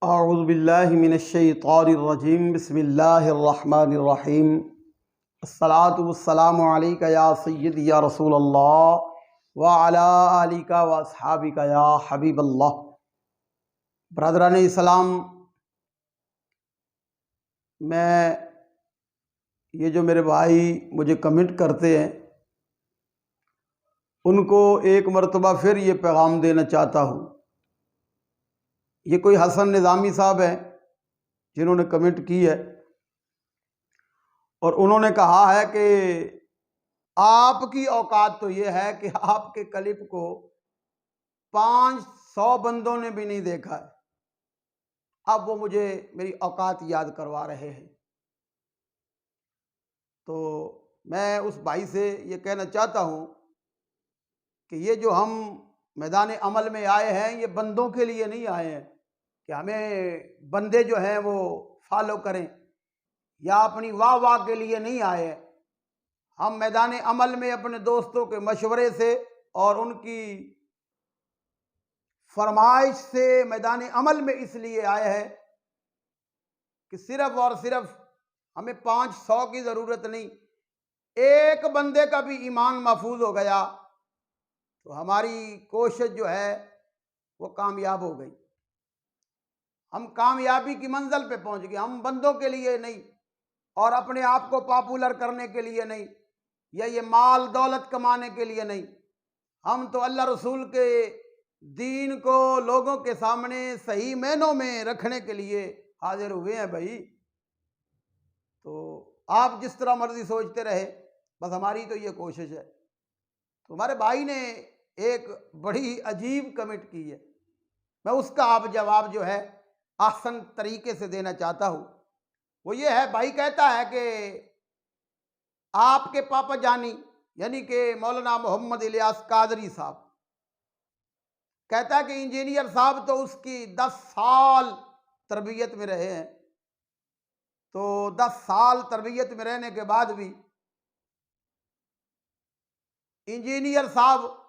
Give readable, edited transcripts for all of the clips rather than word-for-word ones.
अऊज़ु बिल्लाहि मिनश्शैतानिर्रजीम बिस्मिल्लाहिर्रहमानिर्रहीम अस्सलातु वस्सलामु अलैका या सय्यदी या रसूलल्लाह व अला आलिका व अस्हाबिका या हबीबल्लाह। ब्रदरान इस्लाम, मैं ये जो मेरे भाई मुझे कमेंट करते हैं उनको एक मरतबा फिर ये पैगाम देना चाहता हूँ। ये कोई हसन निज़ामी साहब हैं जिन्होंने कमेंट की है और उन्होंने कहा है कि आपकी औकात तो ये है कि आपके क्लिप को 500 बंदों ने भी नहीं देखा है। अब वो मुझे मेरी औकात याद करवा रहे हैं। तो मैं उस भाई से ये कहना चाहता हूँ कि ये जो हम मैदान अमल में आए हैं ये बंदों के लिए नहीं आए हैं कि हमें बंदे जो हैं वो फॉलो करें, या अपनी वाह वाह के लिए नहीं आए हैं। हम मैदान अमल में अपने दोस्तों के मशवरे से और उनकी फरमाइश से मैदान अमल में इसलिए आए हैं कि सिर्फ और सिर्फ हमें 500 की ज़रूरत नहीं, एक बंदे का भी ईमान महफूज हो गया तो हमारी कोशिश जो है वो कामयाब हो गई। हम कामयाबी की मंजिल पे पहुंच गए। हम बंदों के लिए नहीं और अपने आप को पॉपुलर करने के लिए नहीं, या ये माल दौलत कमाने के लिए नहीं। हम तो अल्लाह रसूल के दीन को लोगों के सामने सही मायनों में रखने के लिए हाजिर हुए हैं भाई। तो आप जिस तरह मर्जी सोचते रहे, बस हमारी तो ये कोशिश है। तो हमारे भाई ने एक बड़ी अजीब कमेंट की है, मैं उसका आप जवाब जो है आसान तरीके से देना चाहता हूँ। वो ये है, भाई कहता है कि आपके पापा जानी यानी कि मौलाना मोहम्मद इलियास कादरी साहब, कहता है कि इंजीनियर साहब तो उसकी 10 साल तरबियत में रहे हैं। तो 10 साल तरबियत में रहने के बाद भी इंजीनियर साहब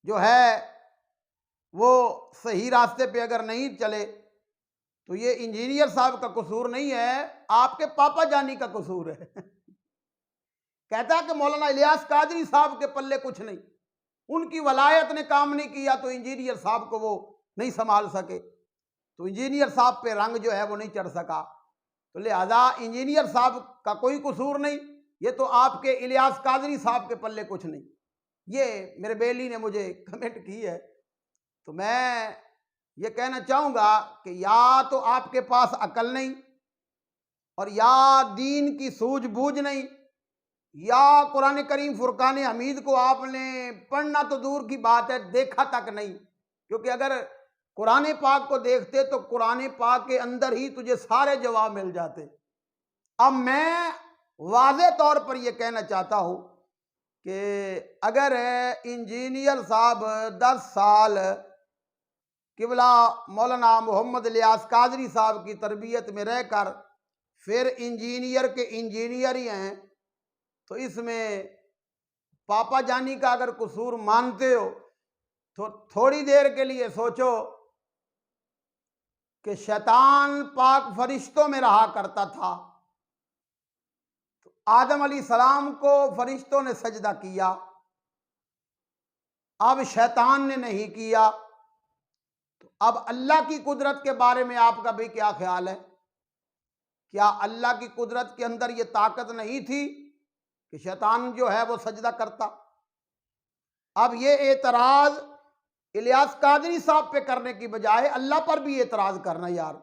जो है वो सही रास्ते पे अगर नहीं चले तो ये इंजीनियर साहब का कसूर नहीं है, आपके पापा जानी का कसूर है। कहता है कि मौलाना इलियास कादरी साहब के पल्ले कुछ नहीं, उनकी वलायत ने काम नहीं किया तो इंजीनियर साहब को वो नहीं संभाल सके, तो इंजीनियर साहब पे रंग जो है वो नहीं चढ़ सका। तो लिहाजा इंजीनियर साहब का कोई कसूर नहीं, ये तो आपके इलियास कादरी साहब के पल्ले कुछ नहीं। ये मेरे बेली ने मुझे कमेंट की है। तो मैं ये कहना चाहूँगा कि या तो आपके पास अकल नहीं और या दीन की सूझबूझ नहीं, या कुरान करीम फुरकान हमीद को आपने पढ़ना तो दूर की बात है देखा तक नहीं। क्योंकि अगर कुरान पाक को देखते तो कुरान पाक के अंदर ही तुझे सारे जवाब मिल जाते। अब मैं वाज़े तौर पर यह कहना चाहता हूँ कि अगर इंजीनियर साहब 10 साल किबला मौलाना मोहम्मद इलियास कादरी साहब की तरबियत में रहकर फिर इंजीनियर के इंजीनियर ही हैं, तो इसमें पापा जानी का अगर कसूर मानते हो तो थोड़ी देर के लिए सोचो कि शैतान पाक फरिश्तों में रहा करता था। तो आदम अलैहिस्सलाम को फरिश्तों ने सजदा किया, अब शैतान ने नहीं किया। तो अब अल्लाह की कुदरत के बारे में आपका भी क्या ख्याल है? क्या अल्लाह की कुदरत के अंदर ये ताकत नहीं थी कि शैतान जो है वो सजदा करता? अब ये एतराज इलियास कादरी साहब पे करने की बजाय अल्लाह पर भी एतराज करना यार,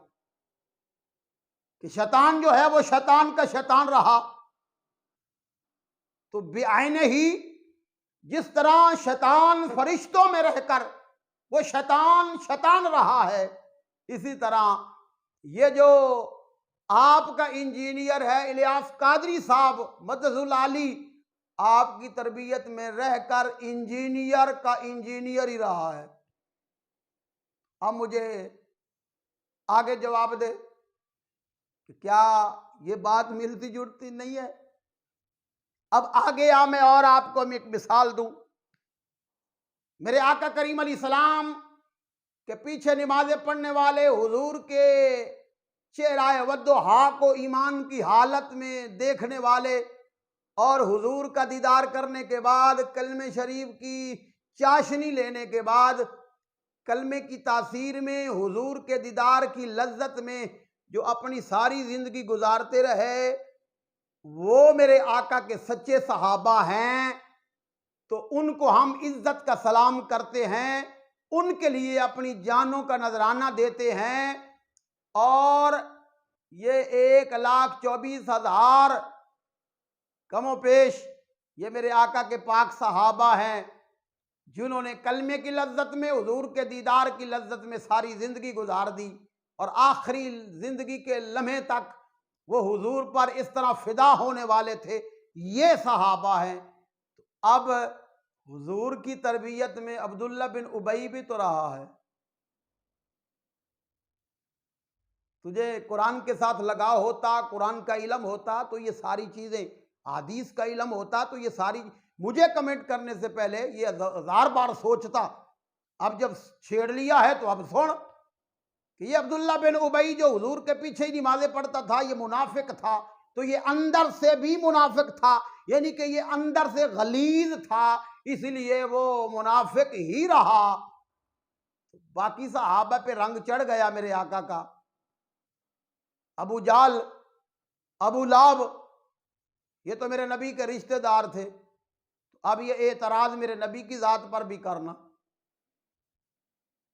कि शैतान जो है वो शैतान का शैतान रहा। तो बेआईने ही जिस तरह शैतान फरिश्तों में रहकर वो शैतान शैतान रहा है, इसी तरह ये जो आपका इंजीनियर है इलियास कादरी साहब मदहुल आली, आपकी तरबियत में रहकर इंजीनियर का इंजीनियर ही रहा है। अब मुझे आगे जवाब दे कि क्या ये बात मिलती जुलती नहीं है? अब आगे आ मैं और आपको एक मिसाल दूं। मेरे आका करीम अलैहिस्सलाम के पीछे नमाजें पढ़ने वाले हुजूर के चेहरा वद्दुहा को ईमान की हालत में देखने वाले और हुजूर का दीदार करने के बाद कलमे शरीफ की चाशनी लेने के बाद कलमे की तासीर में हुजूर के दीदार की लज्जत में जो अपनी सारी जिंदगी गुजारते रहे, वो मेरे आका के सच्चे सहाबा हैं। तो उनको हम इज्जत का सलाम करते हैं, उनके लिए अपनी जानों का नजराना देते हैं। और ये 1,24,000 कमो पेश ये मेरे आका के पाक सहाबा हैं, जिन्होंने कलमे की लज्जत में हुजूर के दीदार की लज्जत में सारी ज़िंदगी गुजार दी और आखिरी ज़िंदगी के लम्हे तक वो हुजूर पर इस तरह फिदा होने वाले थे। ये सहाबा हैं। तो अब हुजूर की तरबियत में अब्दुल्ला बिन उबई भी तो रहा है। तुझे कुरान के साथ लगाव होता, कुरान का इल्म होता, तो ये सारी चीज़ें, हदीस का इल्म होता, तो ये सारी, मुझे कमेंट करने से पहले ये 1000 बार सोचता। अब जब छेड़ लिया है तो अब सुन कि ये अब्दुल्ला बिन उबई जो हुजूर के पीछे ही नमाजें पढ़ता था, ये मुनाफिक था। तो ये अंदर से भी मुनाफिक था, यानी कि ये अंदर से गलीज था, इसलिए वो मुनाफिक ही रहा। बाकी सहाबा पे रंग चढ़ गया मेरे आका का। अबू जाल, अबू लाब, ये तो मेरे नबी के रिश्तेदार थे। अब ये एतराज मेरे नबी की ज़ात पर भी करना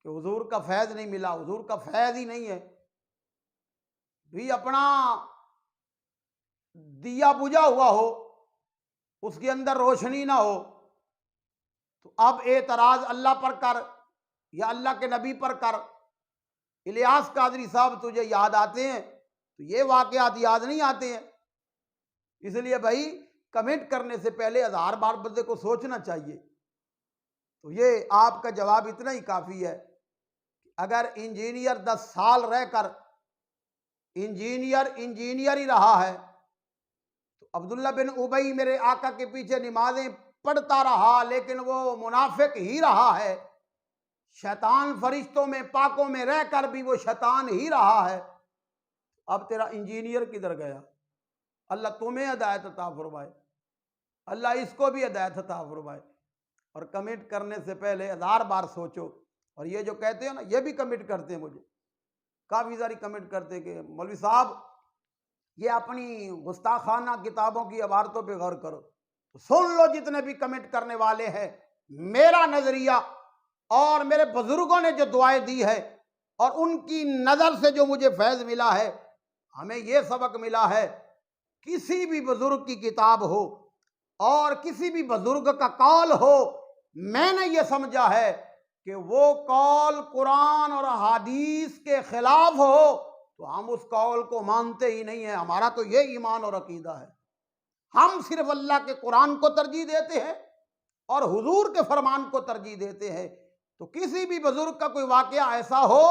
कि हुजूर का फैज़ नहीं मिला, हुजूर का फैज़ ही नहीं है, भी अपना दिया बुझा हुआ हो, उसके अंदर रोशनी ना हो, तो अब एतराज अल्लाह पर कर या अल्लाह के नबी पर कर। इलियास कादरी साहब तुझे याद आते हैं तो ये वाक़यात याद नहीं आते हैं। इसलिए भाई कमेंट करने से पहले 1000 बार बंदे को सोचना चाहिए। तो ये आपका जवाब इतना ही काफ़ी है। अगर इंजीनियर 10 साल रहकर इंजीनियर ही रहा है, तो अब्दुल्ला बिन उबई मेरे आका के पीछे नमाजें पढ़ता रहा, लेकिन वो मुनाफिक ही रहा है। शैतान फरिश्तों में, पाकों में रहकर भी वो शैतान ही रहा है। अब तेरा इंजीनियर किधर गया? अल्लाह तुम्हें हिदायत अता फरमाए, अल्लाह इसको भी हिदायत अता फरमाए। और कमेंट करने से पहले 1000 बार सोचो। और ये जो कहते हैं ना, ये भी कमेंट करते हैं, मुझे काफ़ी सारी कमेंट करते हैं कि मौलवी साहब ये अपनी गुस्ताखाना किताबों की इबारतों पे गौर करो। तो सुन लो, जितने भी कमेंट करने वाले हैं, मेरा नज़रिया और मेरे बुजुर्गों ने जो दुआएं दी है और उनकी नज़र से जो मुझे फैज़ मिला है, हमें ये सबक मिला है, किसी भी बुजुर्ग की किताब हो और किसी भी बुजुर्ग का कौल हो, मैंने ये समझा है कि वो कौल कुरान और हदीस के खिलाफ हो तो हम उस कौल को मानते ही नहीं है। हमारा तो ये ईमान और अकीदा है। हम सिर्फ अल्लाह के कुरान को तरजीह देते हैं और हुजूर के फरमान को तरजीह देते हैं। तो किसी भी बुजुर्ग का कोई वाक़या ऐसा हो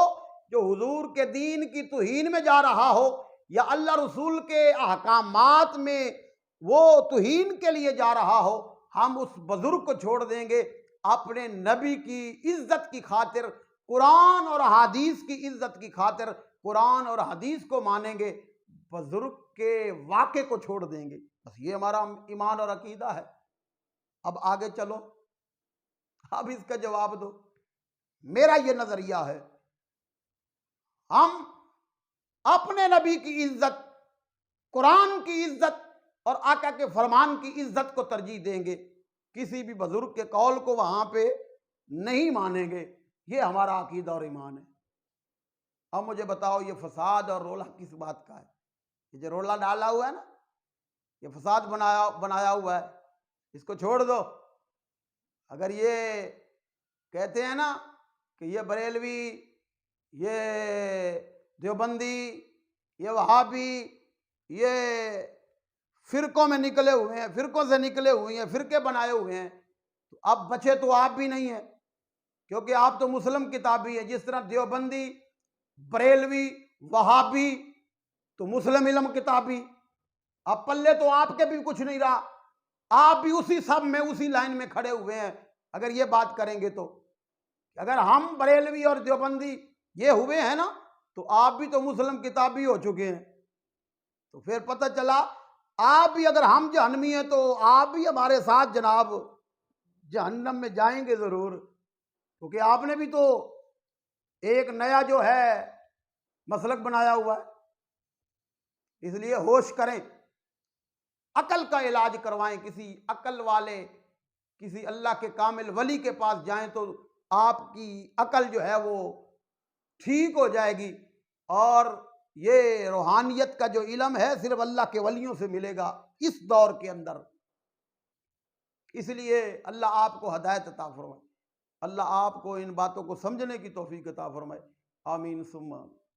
जो हुजूर के दीन की तौहीन में जा रहा हो या अल्लाह रसूल के अहकामात में वो तौहीन के लिए जा रहा हो, हम उस बुजुर्ग को छोड़ देंगे। अपने नबी की इज्जत की खातिर, कुरान और हदीस की इज्जत की खातिर कुरान और हदीस को मानेंगे, बुजुर्ग के वाक़े को छोड़ देंगे। बस ये हमारा ईमान और अकीदा है। अब आगे चलो, अब इसका जवाब दो। मेरा ये नज़रिया है, हम अपने नबी की इज्जत, कुरान की इज्जत और आका के फरमान की इज्जत को तरजीह देंगे, किसी भी बुजुर्ग के कौल को वहां पे नहीं मानेंगे। ये हमारा अकीदा और ईमान है। अब मुझे बताओ, ये फसाद और रोला किस बात का है? ये जो रोला डाला हुआ है ना, ये फसाद बनाया हुआ है, इसको छोड़ दो। अगर ये कहते हैं ना कि ये बरेलवी, ये देवबंदी, ये वहाबी, ये फिरकों में निकले हुए हैं, फिरकों से निकले हुए हैं, फिरके बनाए हुए हैं, तो अब बचे तो आप भी नहीं है, क्योंकि आप तो मुस्लिम किताबी है। जिस तरह देवबंदी, बरेलवी, वहाबी तो मुस्लिम इल्म किताबी। अब पल्ले तो आपके भी कुछ नहीं रहा, आप भी उसी सब में, उसी लाइन में खड़े हुए हैं। अगर ये बात करेंगे तो अगर हम बरेलवी और देवबंदी ये हुए हैं ना, तो आप भी तो मुस्लिम किताबी हो चुके हैं। तो फिर पता चला आप भी, अगर हम जहन्नमी हैं तो आप भी हमारे साथ जनाब जहन्नम में जाएंगे जरूर, क्योंकि आपने भी तो एक नया जो है मसलक बनाया हुआ है। इसलिए होश करें, अकल का इलाज करवाएं, किसी अकल वाले, किसी अल्लाह के कामिल वली के पास जाएं तो आपकी अकल जो है वो ठीक हो जाएगी। और ये रूहानियत का जो इल्म है सिर्फ अल्लाह के वलियों से मिलेगा इस दौर के अंदर। इसलिए अल्लाह आपको हदायत अता फरमाए, अल्लाह आपको इन बातों को समझने की तौफीक अता फरमाए। आमीन सुम्मा।